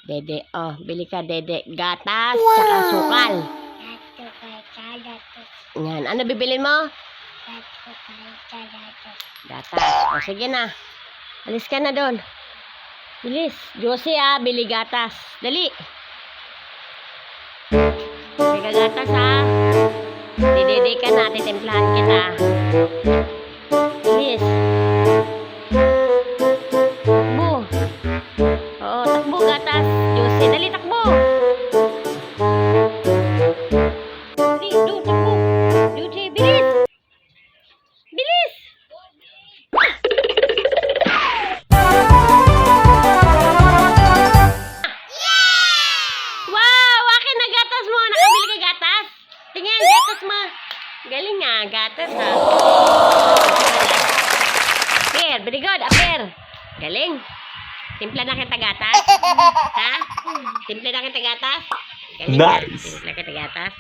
Dede. Oh, bili ka, Dede. Gatas, tsaka sukal. Yan. Ano bibili mo? Gatas. O, sige na. Alis ka na doon. Bilis. Josie, bili gatas. Dali. Bili ka gatas, Didede ka na. Titimplahan kita. Bilis. Takbo. Oo, takbo gatas. Josie, dali takbo. Dali, doon, takbo. Josie, bilis. Bilis. Wow, akin na gatas mo. Nakabili ka gatas? Tingnan, gatas mo. Galing nga, gatas Aper, very good, Aper. Galing. Timpla na kita gatas? Ha? Timpla na kita gatas? Galing. Nice. Timpla kita gatas?